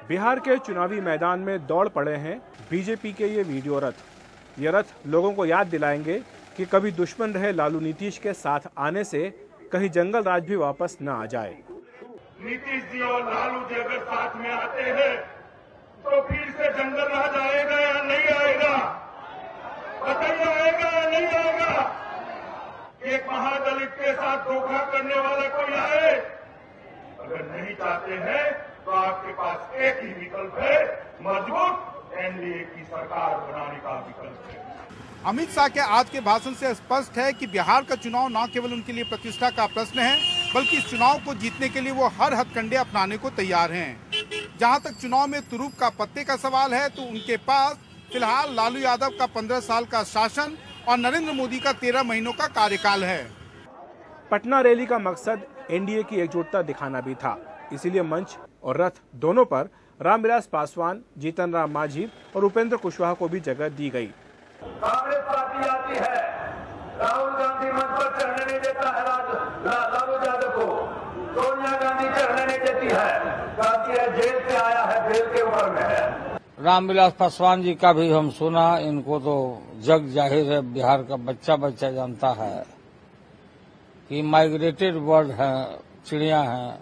बिहार के चुनावी मैदान में दौड़ पड़े हैं बीजेपी के ये वीडियो रथ। ये रथ लोगों को याद दिलाएंगे कि कभी दुश्मन रहे लालू नीतीश के साथ आने से कहीं जंगल राज भी वापस न आ जाए। नीतीश जी और लालू जी अगर साथ में आते हैं तो फिर से जंगल राज आएगा या नहीं आएगा? बताइए, आएगा या नहीं आएगा? एक महादलित के साथ धोखा करने वाला कोई आए? अगर नहीं चाहते हैं तो आपके पास एक ही विकल्प है, मजबूत एनडीए की सरकार बनाने का विकल्प है। अमित शाह के आज के भाषण से स्पष्ट है कि बिहार का चुनाव न केवल उनके लिए प्रतिष्ठा का प्रश्न है, बल्कि इस चुनाव को जीतने के लिए वो हर हथकंडे अपनाने को तैयार हैं। जहां तक चुनाव में तुरूप का पत्ते का सवाल है, तो उनके पास फिलहाल लालू यादव का 15 साल का शासन और नरेंद्र मोदी का 13 महीनों का कार्यकाल है। पटना रैली का मकसद एनडीए की एकजुटता दिखाना भी था, इसीलिए मंच और रथ दोनों पर रामविलास पासवान, जीतन राम मांझी और उपेंद्र कुशवाहा को भी जगह दी गई। कांग्रेस पार्टी आती है, राहुल गांधी मंच पर चढ़ने नहीं देता है लालू यादव को, सोनिया गांधी चढ़ने नहीं देती है, कहती है जेल से आया है, जेल के ऊपर में है। रामविलास पासवान जी का भी हम सुना, इनको तो जग जाहिर है, बिहार का बच्चा बच्चा जानता है कि माइग्रेटेड बर्ड है, चिड़िया है,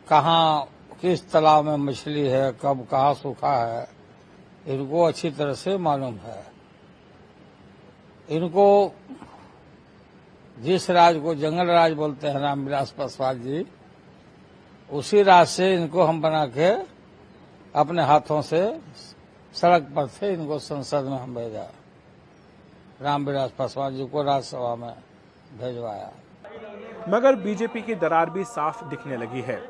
कहाँ किस तालाब में मछली है, कब कहाँ सूखा है, इनको अच्छी तरह से मालूम है। इनको जिस राज को जंगल राज बोलते हैं रामविलास पासवान जी, उसी राज से इनको हम बना के अपने हाथों से सड़क पर से इनको संसद में हम भेजा, रामविलास पासवान जी को राज्यसभा में भेजवाया। मगर बीजेपी की दरार भी साफ दिखने लगी है।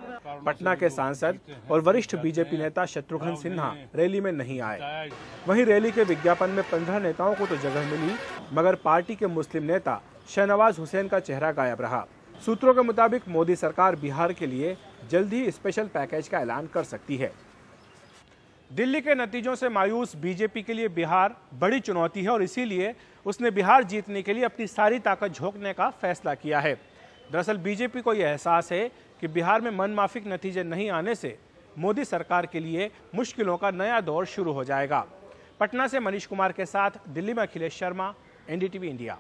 पटना के सांसद और वरिष्ठ बीजेपी नेता शत्रुघ्न सिन्हा रैली में नहीं आए। वहीं रैली के विज्ञापन में 15 नेताओं को तो जगह मिली, मगर पार्टी के मुस्लिम नेता शहनवाज हुसैन का चेहरा गायब रहा। सूत्रों के मुताबिक मोदी सरकार बिहार के लिए जल्द ही स्पेशल पैकेज का ऐलान कर सकती है। दिल्ली के नतीजों से मायूस बीजेपी के लिए बिहार बड़ी चुनौती है और इसीलिए उसने बिहार जीतने के लिए अपनी सारी ताकत झोंकने का फैसला किया है। दरअसल बीजेपी को यह एहसास है कि बिहार में मनमाफिक नतीजे नहीं आने से मोदी सरकार के लिए मुश्किलों का नया दौर शुरू हो जाएगा। पटना से मनीष कुमार के साथ दिल्ली में अखिलेश शर्मा, एनडीटीवी इंडिया।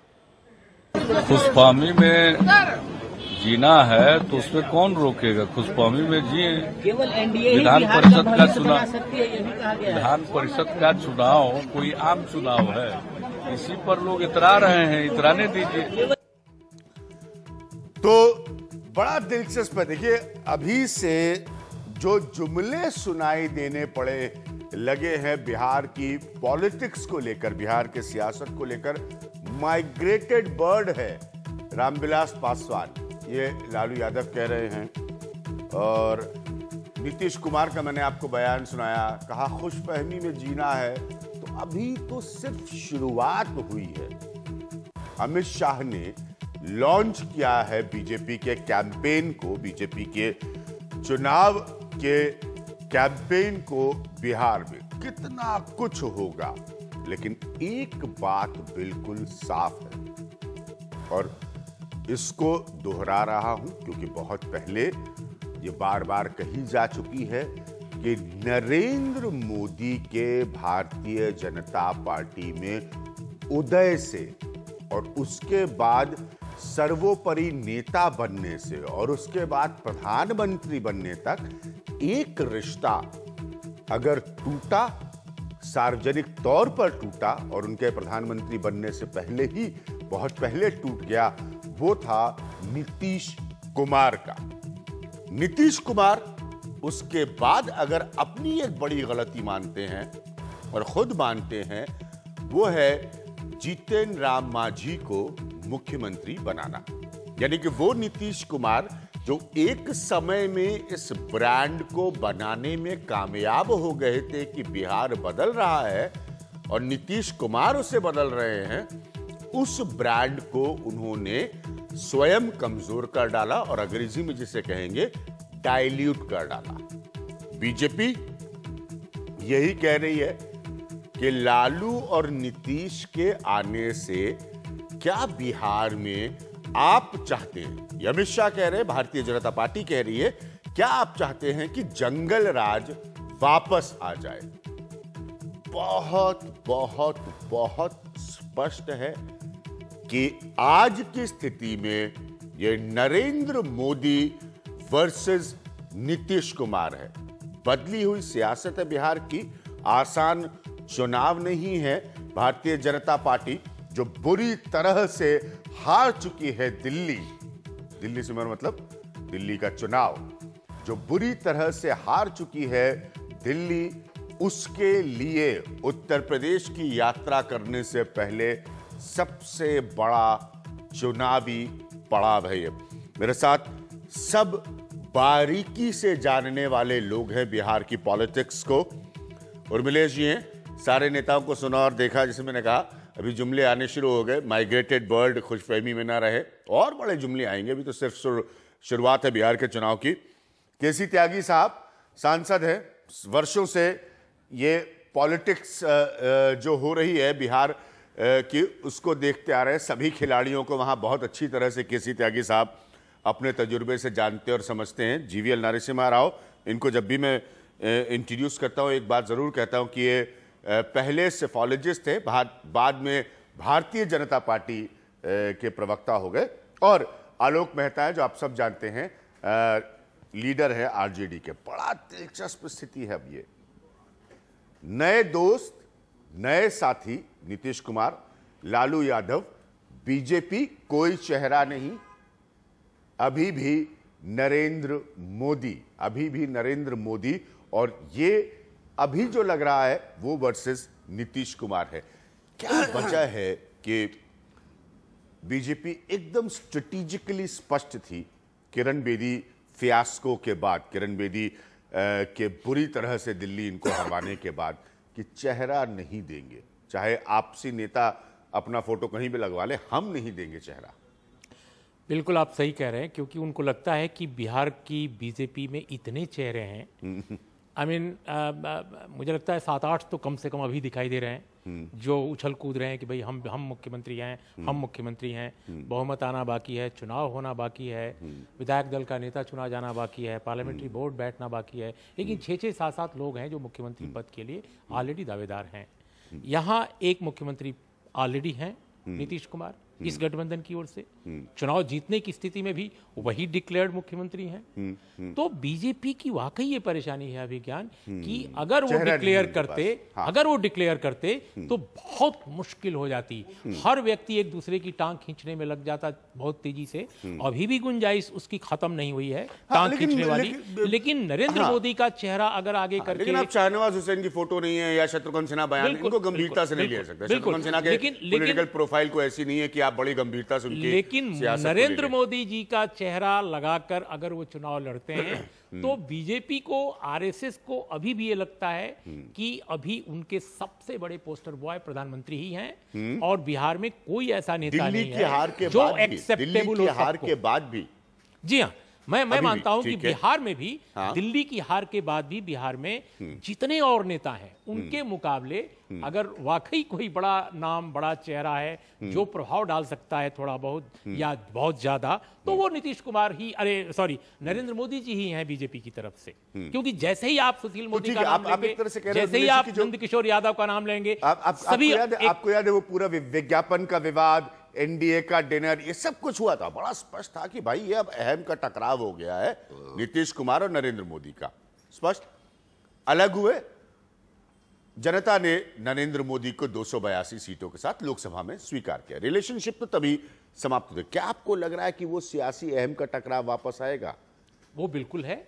खुशफहमी में जीना है तो उसमें कौन रोकेगा? खुशफहमी में जिए। केवल एनडीए विधान परिषद का चुनाव, विधान परिषद का चुनाव कोई आम चुनाव है, इसी पर लोग इतरा रहे हैं, इतराने दीजिए। तो बड़ा दिलचस्प है। देखिए, अभी से जो जुमले सुनाई देने पड़े लगे हैं बिहार की पॉलिटिक्स को लेकर, बिहार के सियासत को लेकर, माइग्रेटेड बर्ड है रामविलास पासवान, ये लालू यादव कह रहे हैं। और नीतीश कुमार का मैंने आपको बयान सुनाया, कहा खुशफहमी में जीना है। तो अभी तो सिर्फ शुरुआत हुई है। अमित शाह ने लॉन्च किया है बीजेपी के कैंपेन को, बीजेपी के चुनाव के कैंपेन को बिहार में। कितना कुछ होगा, लेकिन एक बात बिल्कुल साफ है और इसको दोहरा रहा हूं क्योंकि बहुत पहले ये बार बार कही जा चुकी है कि नरेंद्र मोदी के भारतीय जनता पार्टी में उदय से और उसके बाद सर्वोपरि नेता बनने से और उसके बाद प्रधानमंत्री बनने तक एक रिश्ता अगर टूटा, सार्वजनिक तौर पर टूटा और उनके प्रधानमंत्री बनने से पहले ही बहुत पहले टूट गया, वो था नीतीश कुमार का। नीतीश कुमार उसके बाद अगर अपनी एक बड़ी गलती मानते हैं और खुद मानते हैं, वो है जीतन राम मांझी को मुख्यमंत्री बनाना। यानी कि वो नीतीश कुमार जो एक समय में इस ब्रांड को बनाने में कामयाब हो गए थे कि बिहार बदल रहा है और नीतीश कुमार उसे बदल रहे हैं, उस ब्रांड को उन्होंने स्वयं कमजोर कर डाला और अंग्रेजी में जिसे कहेंगे डाइल्यूट कर डाला। बीजेपी यही कह रही है कि लालू और नीतीश के आने से क्या बिहार में आप चाहते हैं, अमित शाह कह रहे हैं, भारतीय जनता पार्टी कह रही है क्या आप चाहते हैं कि जंगल राज वापस आ जाए? बहुत बहुत बहुत स्पष्ट है कि आज की स्थिति में यह नरेंद्र मोदी वर्सेस नीतीश कुमार है। बदली हुई सियासत है बिहार की, आसान चुनाव नहीं है। भारतीय जनता पार्टी जो बुरी तरह से हार चुकी है दिल्ली से मेरा मतलब दिल्ली का चुनाव, जो बुरी तरह से हार चुकी है दिल्ली, उसके लिए उत्तर प्रदेश की यात्रा करने से पहले सबसे बड़ा चुनावी पड़ाव है ये। मेरे साथ सब बारीकी से जानने वाले लोग हैं बिहार की पॉलिटिक्स को। उर्मिलेश जी हैं, सारे नेताओं को सुना और देखा, जैसे मैंने कहा अभी जुमले आने शुरू हो गए। माइग्रेटेड बर्ड खुशफहमी में ना रहे, और बड़े जुमले आएंगे। अभी तो सिर्फ शुरुआत है बिहार के चुनाव की। केसी त्यागी साहब सांसद हैं, वर्षों से ये पॉलिटिक्स जो हो रही है बिहार की, उसको देखते आ रहे हैं। सभी खिलाड़ियों को वहां बहुत अच्छी तरह से केसी त्यागी साहब अपने तजुर्बे से जानते और समझते हैं। जीवीएल नरसिम्हा राव, इनको जब भी मैं इंट्रोड्यूस करता हूं एक बात जरूर कहता हूं कि ये पहले सेफोलॉजिस्ट थे, बाद में भारतीय जनता पार्टी के प्रवक्ता हो गए। और आलोक मेहता है, जो आप सब जानते हैं, लीडर है आरजेडी के। बड़ा दिलचस्प स्थिति है अब ये। नए दोस्त, नए साथी नीतीश कुमार, लालू यादव, बीजेपी कोई चेहरा नहीं, अभी भी नरेंद्र मोदी, और ये अभी जो लग रहा है वो वर्सेस नीतीश कुमार है। क्या वजह है कि बीजेपी एकदम स्ट्रेटेजिकली स्पष्ट थी किरण बेदी फियास्को के बाद, किरण बेदी के बुरी तरह से दिल्ली इनको हरवाने के बाद, कि चेहरा नहीं देंगे, चाहे आपसी नेता अपना फोटो कहीं भी लगवा ले, हम नहीं देंगे चेहरा। बिल्कुल आप सही कह रहे हैं, क्योंकि उनको लगता है कि बिहार की बीजेपी में इतने चेहरे हैं। मुझे लगता है 7-8 तो कम से कम अभी दिखाई दे रहे हैं, जो उछल कूद रहे हैं कि भाई हम मुख्यमंत्री हैं, हम मुख्यमंत्री हैं। बहुमत आना बाकी है, चुनाव होना बाकी है, विधायक दल का नेता चुना जाना बाकी है, पार्लियामेंट्री बोर्ड बैठना बाकी है। लेकिन 6-6, 7-7 लोग हैं जो मुख्यमंत्री पद के लिए ऑलरेडी दावेदार हैं। यहाँ एक मुख्यमंत्री ऑलरेडी हैं, नीतीश कुमार, इस गठबंधन की ओर से चुनाव जीतने की स्थिति में भी वही डिक्लेयर्ड मुख्यमंत्री हैं। तो बीजेपी की वाकई ये परेशानी है अभिज्ञान कि अगर वो डिक्लेयर करते तो बहुत मुश्किल हो जाती। हर व्यक्ति एक दूसरे की टांग खींचने में लग जाता बहुत तेजी से। अभी भी गुंजाइश उसकी खत्म नहीं हुई है टांग खींचने वाली। लेकिन नरेंद्र मोदी का चेहरा अगर आगे करके, लेकिन अब शाहनवाज हुसैन की फोटो नहीं है या शत्रुघ्न सिन्हा बयान, इनको गंभीरता से नहीं ले सकते। शत्रुघ्न सिन्हा के पॉलिटिकल प्रोफाइल को ऐसी नहीं है कि आप बड़ी गंभीरता से उनकी, लेकिन नरेंद्र मोदी जी का चेहरा लगाकर अगर वो चुनाव लड़ते हैं तो बीजेपी को, आरएसएस को अभी भी ये लगता है कि अभी उनके सबसे बड़े पोस्टर बॉय प्रधानमंत्री ही हैं, और बिहार में कोई ऐसा नेता नहीं है जो एक्सेप्टेबल हो। हार के बाद भी, जी हाँ, मैं मानता हूं कि बिहार में भी, दिल्ली की हार के बाद भी बिहार में जितने और नेता हैं उनके मुकाबले अगर वाकई कोई बड़ा नाम, बड़ा चेहरा है जो प्रभाव डाल सकता है थोड़ा बहुत या बहुत ज्यादा, तो वो नीतीश कुमार ही, नरेंद्र मोदी जी ही हैं बीजेपी की तरफ से। क्योंकि जैसे ही आप सुशील मोदी का नाम लेंगे, जैसे ही आप नंद किशोर यादव का नाम लेंगे, सभी आपको याद है वो पूरा विज्ञापन का विवाद, एनडीए का डिनर, ये सब कुछ हुआ था। बड़ा स्पष्ट था कि भाई ये अब अहम का टकराव हो गया है नीतीश कुमार और नरेंद्र मोदी का। स्पष्ट अलग हुए, जनता ने नरेंद्र मोदी को 282 सीटों के साथ लोकसभा में स्वीकार किया। रिलेशनशिप तो तभी समाप्त हो गई। क्या आपको लग रहा है कि वो सियासी अहम का टकराव वापस आएगा? वो बिल्कुल है,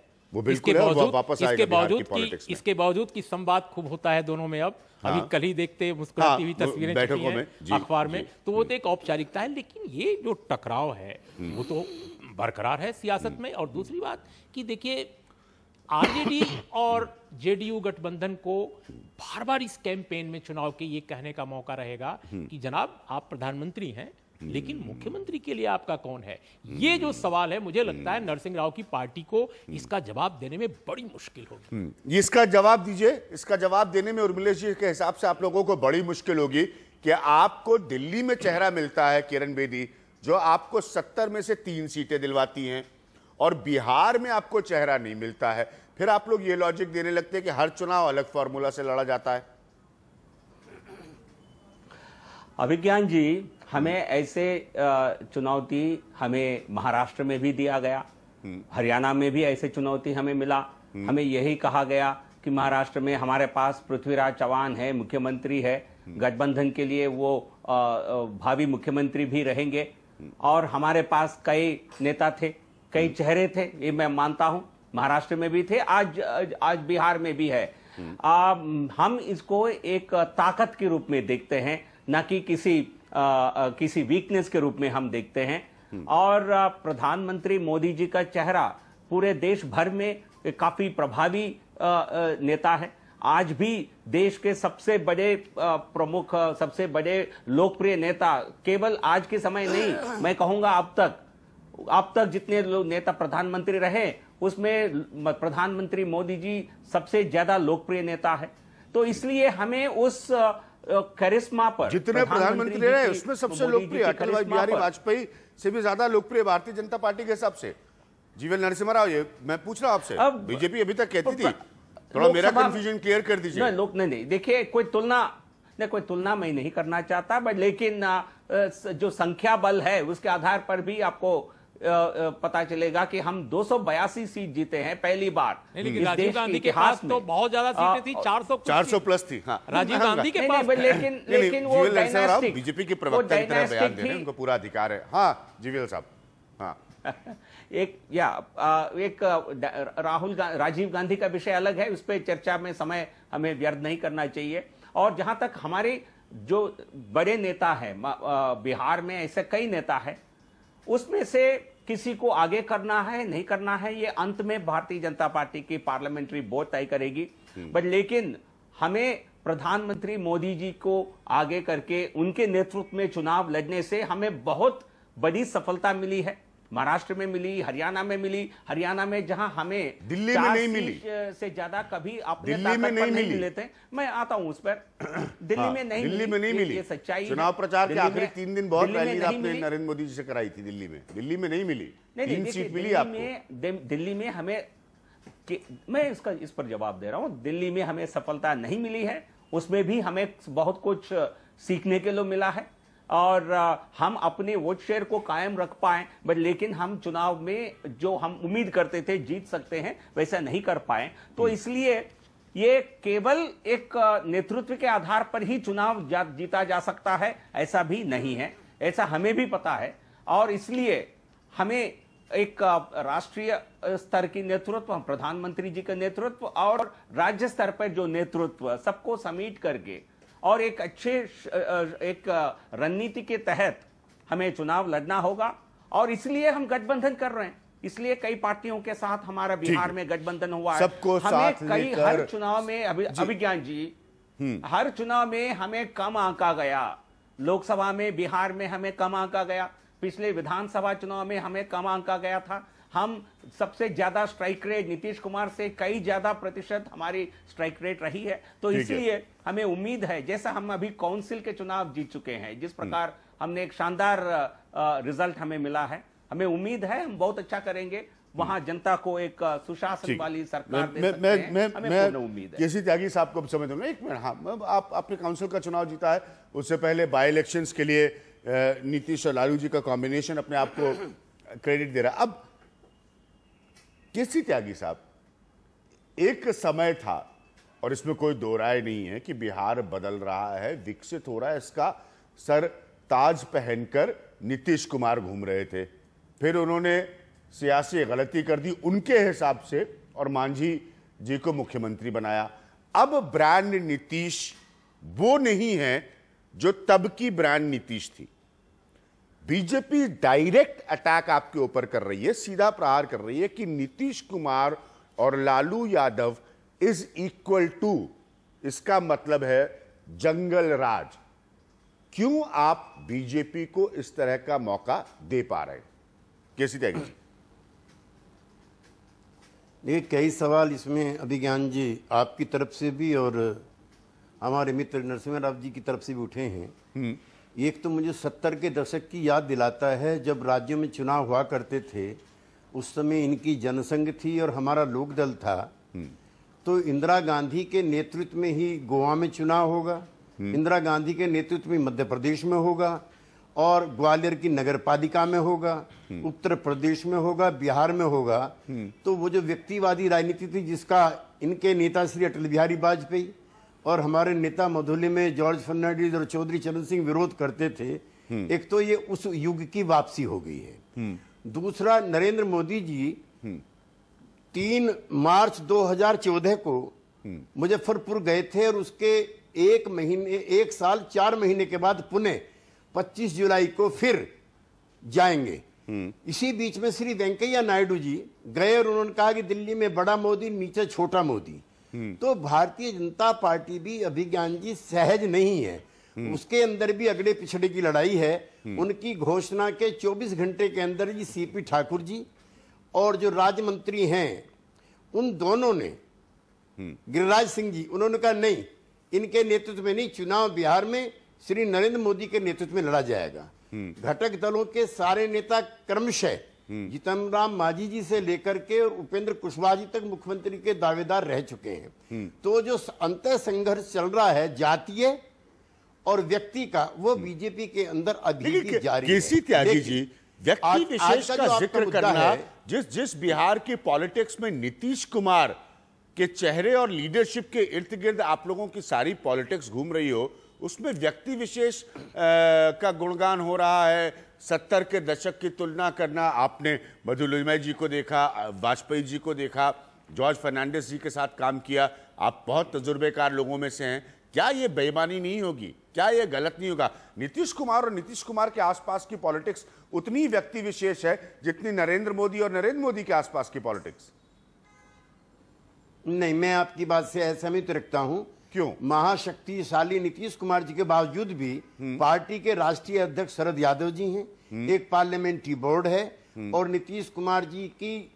इसके बावजूद कि संवाद खूब होता है दोनों में। अब अभी कल ही देखते मुस्कुराती हुई तस्वीरें छपी हैं अखबार में, तो वो तो एक औपचारिकता है। लेकिन ये जो टकराव है वो तो बरकरार है सियासत में। और दूसरी बात कि देखिए, आरजेडी और जेडीयू गठबंधन को बार बार इस कैंपेन में, चुनाव के, ये कहने का मौका रहेगा कि जनाब आप प्रधानमंत्री हैं, लेकिन मुख्यमंत्री के लिए आपका कौन है? ये जो सवाल है, मुझे लगता है नरसिंह राव की पार्टी को इसका जवाब देने में बड़ी मुश्किल होगी। इसका जवाब दीजिए। इसका जवाब देने में उर्मिलेश जी के हिसाब से आप लोगों को बड़ी मुश्किल होगी कि आपको दिल्ली में चेहरा मिलता है किरण बेदी, जो आपको 70 में से 3 सीटें दिलवाती हैं, और बिहार में आपको चेहरा नहीं मिलता है, फिर आप लोग ये लॉजिक देने लगते हैं कि हर चुनाव अलग फॉर्मूला से लड़ा जाता है। अभिज्ञान जी, हमें ऐसे चुनौती हमें महाराष्ट्र में भी दिया गया, हरियाणा में भी ऐसे चुनौती हमें मिला। हमें यही कहा गया कि महाराष्ट्र में हमारे पास पृथ्वीराज चौहान है, मुख्यमंत्री है, गठबंधन के लिए वो भावी मुख्यमंत्री भी रहेंगे, और हमारे पास कई नेता थे, कई चेहरे थे, ये मैं मानता हूं। महाराष्ट्र में भी थे, आज बिहार में भी है। हम इसको एक ताकत के रूप में देखते हैं, न कि किसी वीकनेस के रूप में हम देखते हैं। और प्रधानमंत्री मोदी जी का चेहरा पूरे देश भर में काफी प्रभावी नेता है। आज भी देश के सबसे बड़े प्रमुख, सबसे बड़े लोकप्रिय नेता, केवल आज के समय नहीं, मैं कहूंगा अब तक जितने लोग नेता प्रधानमंत्री रहे, उसमें प्रधानमंत्री मोदी जी सबसे ज्यादा लोकप्रिय नेता है। तो इसलिए हमें उस करिश्मा पर, जितने प्रधानमंत्री रहे उसमें सबसे लोकप्रिय अटल बिहारी वाजपेयी से भी ज्यादा लोकप्रिय भारतीय जनता पार्टी के हिसाब से जीवन नरसिम्हा राव। ये मैं पूछ रहा हूं आपसे, बीजेपी अभी तक कहती थी, थोड़ा मेरा कंफ्यूजन क्लियर कर दीजिए। नहीं, देखिए कोई तुलना मैं नहीं करना चाहता, बट लेकिन जो संख्या बल है उसके आधार पर भी आपको पता चलेगा कि हम 282 सीट जीते हैं पहली बार। लेकिन राजीव गांधी के पास तो बहुत ज्यादा सीटें थी, 400 प्लस थी। हाँ, राजीव गांधी के पास, लेकिन वो डायनास्टिक, बीजेपी के प्रवक्ता की तरह बयान देने उनको पूरा अधिकार है। हाँ जीवीएल साहब, हाँ राजीव गांधी का विषय अलग है, उस पर चर्चा में समय हमें व्यर्थ नहीं करना चाहिए। और जहां तक हमारे जो बड़े नेता है बिहार में, ऐसे कई नेता है, उसमें से किसी को आगे करना है नहीं करना है, ये अंत में भारतीय जनता पार्टी की पार्लियामेंट्री बोर्ड तय करेगी। बट लेकिन हमें प्रधानमंत्री मोदी जी को आगे करके उनके नेतृत्व में चुनाव लड़ने से हमें बहुत बड़ी सफलता मिली है। महाराष्ट्र में मिली, हरियाणा में मिली। हरियाणा में जहां हमें दिल्ली में नहीं मिली से ज्यादा कभी अपने ताकत पर नहीं मिले थे। मैं आता हूं उस पर। दिल्ली में नहीं मिली, ये सच्चाई। चुनाव प्रचार के आखिरी 3 दिन बहुत रैली आपने नरेंद्र मोदी जी से कराई थी दिल्ली में नहीं मिली। 3 सीट मिली आपको दिल्ली में। हमें, मैं इस पर जवाब दे रहा हूं, दिल्ली में हमें सफलता नहीं मिली है, उसमें भी हमें बहुत कुछ सीखने के लिए मिला है, और हम अपने वोट शेयर को कायम रख पाए। बट लेकिन हम चुनाव में जो हम उम्मीद करते थे जीत सकते हैं, वैसा नहीं कर पाए। तो इसलिए ये केवल एक नेतृत्व के आधार पर ही चुनाव जीता जा सकता है, ऐसा भी नहीं है, ऐसा हमें भी पता है। और इसलिए हमें एक राष्ट्रीय स्तर की नेतृत्व, प्रधानमंत्री जी का नेतृत्व और राज्य स्तर पर जो नेतृत्व, सबको समेट करके और एक अच्छे एक रणनीति के तहत हमें चुनाव लड़ना होगा। और इसलिए हम गठबंधन कर रहे हैं, इसलिए कई पार्टियों के साथ हमारा बिहार में गठबंधन हुआ है। सबको साथ लेकर हर चुनाव में अभिज्ञान जी, हर चुनाव में हमें कम आंका गया। लोकसभा में बिहार में हमें कम आंका गया, पिछले विधानसभा चुनाव में हमें कम आंका गया था। हम सबसे ज्यादा स्ट्राइक रेट नीतीश कुमार से कई ज्यादा प्रतिशत हमारी स्ट्राइक रेट रही है। तो इसलिए हमें उम्मीद है, जैसा हम अभी काउंसिल के चुनाव जीत चुके हैं, जिस प्रकार हमने एक शानदार रिजल्ट हमें मिला है, हमें उम्मीद है हम बहुत अच्छा करेंगे, वहां जनता को एक सुशासन वाली सरकार दे सकते हैं, हमें पूर्ण उम्मीद है। केसी त्यागी साहब को समझ दूंगा, एक मिनट। हाँ, आप अपने काउंसिल का चुनाव जीता है, उससे पहले बाई इलेक्शंस के लिए नीतीश और लालू जी का कॉम्बिनेशन अपने आप को क्रेडिट दे रहा है। अब केसी त्यागी साहब, एक समय था, और इसमें कोई दो राय नहीं है, कि बिहार बदल रहा है, विकसित हो रहा है, इसका सर ताज पहनकर नीतीश कुमार घूम रहे थे। फिर उन्होंने सियासी गलती कर दी उनके हिसाब से और मांझी जी को मुख्यमंत्री बनाया। अब ब्रांड नीतीश वो नहीं है जो तब की ब्रांड नीतीश थी। बीजेपी डायरेक्ट अटैक आपके ऊपर कर रही है, सीधा प्रहार कर रही है कि नीतीश कुमार और Lalu Yadav is equal to, इसका मतलब है जंगल राज। क्यों आप बीजेपी को इस तरह का मौका दे पा रहे हैं? केसी त्यागी जी। ये कई सवाल इसमें अभिज्ञान जी आपकी तरफ से भी और हमारे मित्र नरसिम्हा राव जी की तरफ से भी उठे हैं। एक तो मुझे 70 के दशक की याद दिलाता है, जब राज्यों में चुनाव हुआ करते थे उस समय इनकी जनसंघ थी और हमारा लोकदल था, तो इंदिरा गांधी के नेतृत्व में ही गोवा में चुनाव होगा, इंदिरा गांधी के नेतृत्व में मध्य प्रदेश में होगा, और ग्वालियर की नगर पालिका में होगा, उत्तर प्रदेश में होगा, बिहार में होगा। तो वो जो व्यक्तिवादी राजनीति थी जिसका इनके नेता श्री अटल बिहारी वाजपेयी और हमारे नेता मधुले में जॉर्ज फर्नांडिस और चौधरी चरण सिंह विरोध करते थे, एक तो ये उस युग की वापसी हो गई है। दूसरा, नरेंद्र मोदी जी 3 मार्च 2014 को मुजफ्फरपुर गए थे और उसके 1 साल 4 महीने के बाद पुणे 25 जुलाई को फिर जाएंगे। इसी बीच में श्री वेंकैया नायडू जी गए और उन्होंने कहा कि दिल्ली में बड़ा मोदी, नीचे छोटा मोदी। तो भारतीय जनता पार्टी भी अभिज्ञान जी सहज नहीं है, उसके अंदर भी अगड़े पिछड़े की लड़ाई है। उनकी घोषणा के 24 घंटे के अंदर जी सीपी ठाकुर जी और जो राज्य मंत्री हैं उन दोनों ने, गिरिराज सिंह जी, उन्होंने कहा नहीं, इनके नेतृत्व में नहीं, चुनाव बिहार में श्री नरेंद्र मोदी के नेतृत्व में लड़ा जाएगा। घटक दलों के सारे नेता क्रमशः जीतन राम मांझी जी से लेकर के और उपेंद्र कुशवाहा जी तक मुख्यमंत्री के दावेदार रह चुके हैं। तो जो अंतः संघर्ष चल रहा है जातीय और व्यक्ति का, वो बीजेपी के अंदर अभी भी जारी है। केसी त्यागी जी, व्यक्ति विशेष का जिक्र करना, जिस बिहार की पॉलिटिक्स में नीतीश कुमार के चेहरे और लीडरशिप के इर्द गिर्द आप लोगों की सारी पॉलिटिक्स घूम रही हो, उसमें व्यक्ति विशेष का गुणगान हो रहा है। 70 के दशक की तुलना करना, आपने मधुलिमा जी को देखा, वाजपेयी जी को देखा, जॉर्ज फर्नांडिस जी के साथ काम किया, आप बहुत तजुर्बेकार लोगों में से हैं। क्या ये बेईमानी नहीं होगी? क्या ये गलत नहीं होगा? नीतीश कुमार और नीतीश कुमार के आसपास की पॉलिटिक्स उतनी व्यक्ति विशेष है जितनी नरेंद्र मोदी और नरेंद्र मोदी के आसपास की पॉलिटिक्स? नहीं, मैं आपकी बात से असहमत रखता हूं। क्यों? महाशक्तिशाली नीतीश कुमार जी के बावजूद भी पार्टी के राष्ट्रीय अध्यक्ष शरद यादव जी हैं, एक पार्लियामेंट्री बोर्ड है, और नीतीश कुमार जी की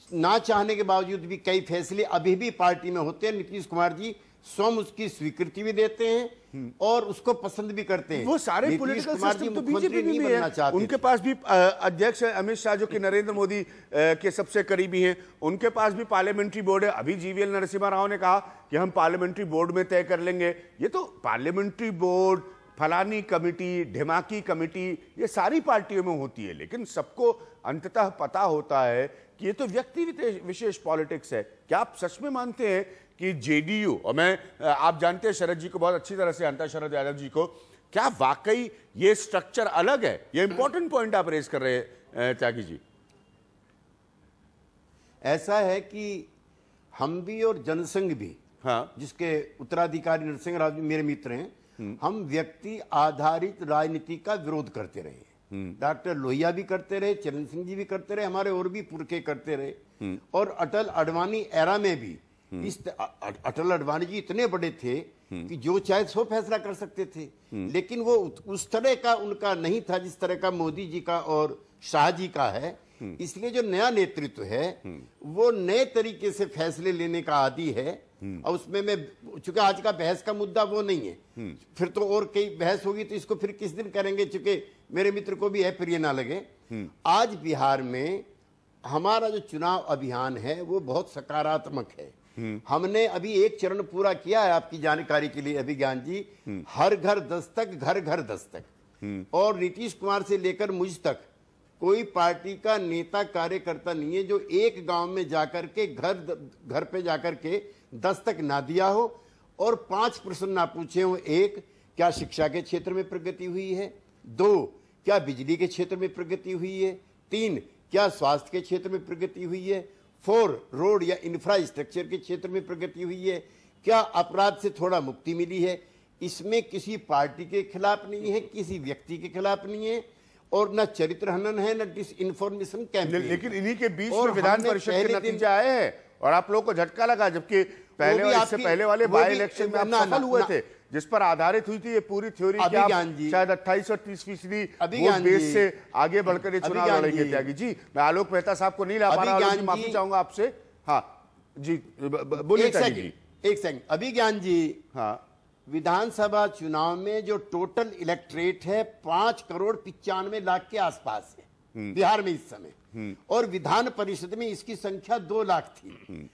ना चाहने के बावजूद भी कई फैसले अभी भी पार्टी में होते हैं। नीतीश कुमार जी स्वयं उसकी स्वीकृति भी देते हैं और उसको पसंद भी करते हैं। वो सारे पॉलिटिकल सिस्टम तो बीजेपी में भी है, उनके पास भी अध्यक्ष अमित शाह जो कि नरेंद्र मोदी के सबसे करीबी हैं, उनके पास भी पार्लियामेंट्री बोर्ड है। अभी जीवीएल नरसिम्हा राव ने कहा कि हम पार्लियामेंट्री बोर्ड में तय कर लेंगे। ये तो पार्लियामेंट्री बोर्ड, फलानी कमेटी, ढिमाकी कमेटी, ये सारी पार्टियों में होती है, लेकिन सबको अंततः पता होता है कि ये तो व्यक्ति विशेष पॉलिटिक्स है। क्या आप सच में मानते हैं कि जेडीयू, और मैं आप जानते हैं शरद जी को बहुत अच्छी तरह से जानता, शरद यादव जी को, क्या वाकई ये स्ट्रक्चर अलग है? ये इंपॉर्टेंट पॉइंट आप रेज कर रहे हैं त्यागी जी। ऐसा है कि हम भी और जनसंघ भी, हाँ, जिसके उत्तराधिकारी नरसिंह राव जी मेरे मित्र हैं, हम व्यक्ति आधारित राजनीति का विरोध करते रहे। डॉक्टर लोहिया भी करते रहे, चरण सिंह जी भी करते रहे, हमारे और भी पुरखे करते रहे। और अटल अडवाणी एरा में भी अटल अडवाणी जी इतने बड़े थे कि जो चाहे सो फैसला कर सकते थे, लेकिन वो उस तरह का उनका नहीं था जिस तरह का मोदी जी का और शाह जी का है। इसलिए जो नया नेतृत्व है वो नए तरीके से फैसले लेने का आदी है। और उसमें मैं, चूंकि आज का बहस का मुद्दा वो नहीं है, फिर तो और कई बहस होगी तो इसको फिर किस दिन करेंगे, चूंकि मेरे मित्र को भी है, प्रिय ना लगे। आज बिहार में हमारा जो चुनाव अभियान है वो बहुत सकारात्मक है। हमने अभी एक चरण पूरा किया है, आपकी जानकारी के लिए अभिज्ञान जी, हर घर दस्तक, घर घर दस्तक। और नीतीश कुमार से लेकर मुझ तक कोई पार्टी का नेता कार्यकर्ता नहीं है जो एक गांव में जाकर के घर पे जाकर के दस्तक ना दिया हो और 5 प्रश्न ना पूछे हो। 1, क्या शिक्षा के क्षेत्र में प्रगति हुई है? 2, क्या बिजली के क्षेत्र में प्रगति हुई है? 3, क्या स्वास्थ्य के क्षेत्र में प्रगति हुई है? 4, रोड या इंफ्रास्ट्रक्चर के क्षेत्र में प्रगति हुई है? क्या अपराध से थोड़ा मुक्ति मिली है? इसमें किसी पार्टी के खिलाफ नहीं है, किसी व्यक्ति के खिलाफ नहीं है, और न चरित्र हनन है, न डिस इन्फॉर्मेशन कैंपेन। लेकिन इन्हीं के बीच में विधान परिषद के नतीजे आए हैं और आप लोगों को झटका लगा, जबकि पहले वाले बाई इलेक्शन में आप सफल हुए थे, जिस पर आधारित हुई थी ये पूरी थ्योरी कि आप शायद 28 और 30% वोट बेस से आगे बढ़कर ये चुनाव लड़ेंगे। त्यागी जी, मैं आलोक मेहता साहब को नहीं ला पा रहा, माफी चाहूंगा आपसे। हाँ जी, बोलिए त्यागी जी। एक सेकंड अभिज्ञान जी। हाँ, विधानसभा चुनाव में जो टोटल इलेक्ट्रेट है 5 करोड़ 95 लाख के आसपास है। बिहार में इस समय, और विधान परिषद में इसकी संख्या 2 लाख थी।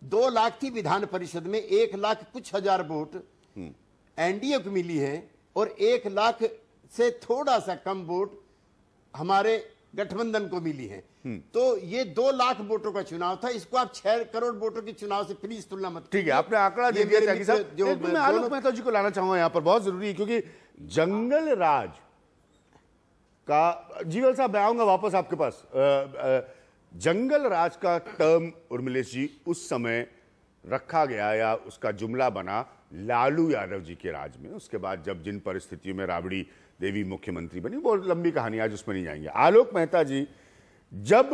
2 लाख थी विधान परिषद में, 1 लाख कुछ हजार वोट एनडीए को मिली है और 1 लाख से थोड़ा सा कम वोट हमारे गठबंधन को मिली है। तो ये 2 लाख वोटों का चुनाव था, इसको आप 6 करोड़ वोटों के चुनाव से प्लीज तुलना मत। ठीक है, आपने आंकड़ा दे दिया त्यागी साहब। जो मैं आलोक मेहता जी को लाना चाहूंगा यहाँ पर, बहुत जरूरी है, क्योंकि जंगल राज का, जीवल साहब मैं आऊंगा वापस आपके पास। जंगल राज का टर्म उर्मिलेश जी उस समय रखा गया या उसका जुमला बना लालू यादव जी के राज में। उसके बाद जब जिन परिस्थितियों में राबड़ी देवी मुख्यमंत्री बनी, बहुत लंबी कहानी, आज उसमें नहीं जाएंगे। आलोक मेहता जी, जब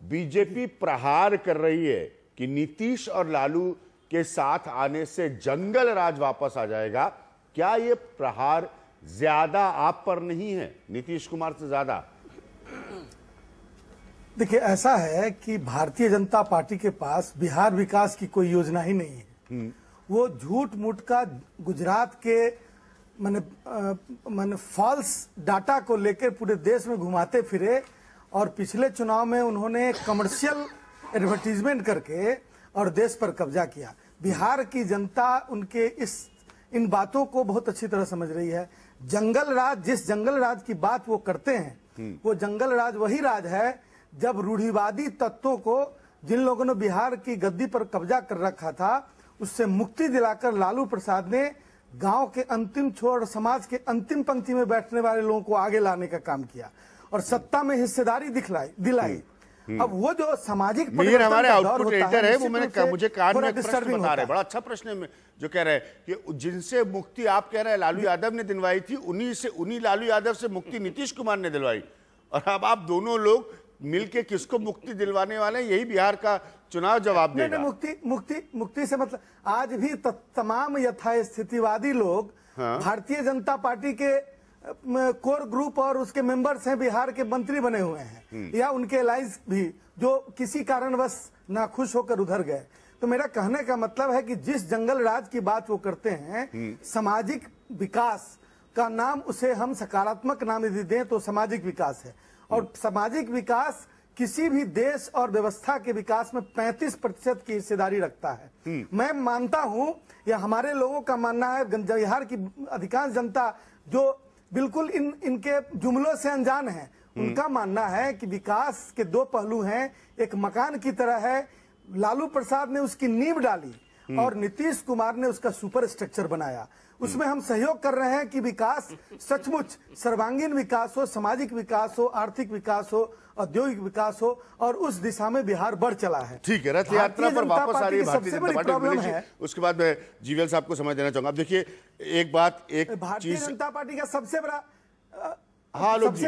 बीजेपी प्रहार कर रही है कि नीतीश और लालू के साथ आने से जंगल राज वापस आ जाएगा, क्या ये प्रहार ज्यादा आप पर नहीं है, नीतीश कुमार से ज्यादा? देखिए, ऐसा है कि भारतीय जनता पार्टी के पास बिहार विकास की कोई योजना ही नहीं है। वो झूठ मूठ का गुजरात के माने फॉल्स डाटा को लेकर पूरे देश में घुमाते फिरे, और पिछले चुनाव में उन्होंने कमर्शियल एडवर्टीजमेंट करके और देश पर कब्जा किया। बिहार की जनता उनके इन बातों को बहुत अच्छी तरह समझ रही है। जंगल राज, जिस जंगल राज की बात वो करते हैं, वो जंगल राज वही राज है जब रूढ़िवादी तत्वों को, जिन लोगों ने बिहार की गद्दी पर कब्जा कर रखा था, उससे मुक्ति दिलाकर लालू प्रसाद ने गांव के अंतिम छोर, समाज के अंतिम पंक्ति में बैठने वाले लोगों को आगे लाने का काम किया और सत्ता में हिस्सेदारी दिलाई। अब वो जो सामाजिक मीर हमारे आउटपुट एडिटर है, वो मुझे कान में प्रश्न बता रहे, बड़ा अच्छा प्रश्न है जो कह रहे हैं कि जिनसे मुक्ति आप कह रहे हैं लालू यादव ने दिलवाई थी, उन्हीं लालू यादव से मुक्ति नीतीश कुमार ने दिलवाई, और अब आप दोनों लोग मिलके किसको मुक्ति दिलवाने वाले हैं, यही बिहार का चुनाव जवाब देगा। मुक्ति से मतलब आज भी तमाम यथास्थितिवादी लोग भारतीय जनता पार्टी के कोर ग्रुप और उसके मेंबर्स हैं, बिहार के मंत्री बने हुए हैं, या उनके अलायंस भी जो किसी कारणवश नाखुश होकर उधर गए। तो मेरा कहने का मतलब है कि जिस जंगल राज की बात वो करते हैं, सामाजिक विकास का नाम उसे हम सकारात्मक नाम यदि दें तो सामाजिक विकास है, और सामाजिक विकास किसी भी देश और व्यवस्था के विकास में 35% की हिस्सेदारी रखता है। मैं मानता हूं, या हमारे लोगों का मानना है, बिहार की अधिकांश जनता जो बिल्कुल इनके जुमलों से अनजान है, उनका मानना है कि विकास के 2 पहलू हैं। एक मकान की तरह है, लालू प्रसाद ने उसकी नींव डाली और नीतीश कुमार ने उसका सुपर स्ट्रक्चर बनाया। उसमें हम सहयोग कर रहे हैं कि विकास सचमुच सर्वांगीण विकास हो, सामाजिक विकास हो, आर्थिक विकास हो, औद्योगिक विकास हो, और उस दिशा में बिहार बढ़ चला है। ठीक है, रथ यात्रा पर वापस आ रही है भारतीय जनता पार्टी। उसके बाद मैं जीवीएल साहब को समझ देना चाहूंगा। अब देखिए, एक बात, एक भारतीय जनता पार्टी का सबसे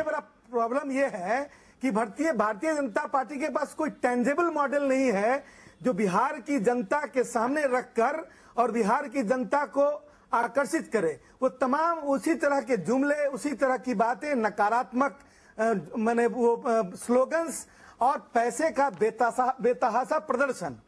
बड़ा प्रॉब्लम यह है कि भारतीय जनता पार्टी के पास कोई टेंजेबल मॉडल नहीं है जो बिहार की जनता के सामने रखकर और बिहार की जनता को आकर्षित करे। वो तमाम उसी तरह के जुमले, उसी तरह की बातें, नकारात्मक माने वो स्लोगन्स और पैसे का बेतहासा प्रदर्शन।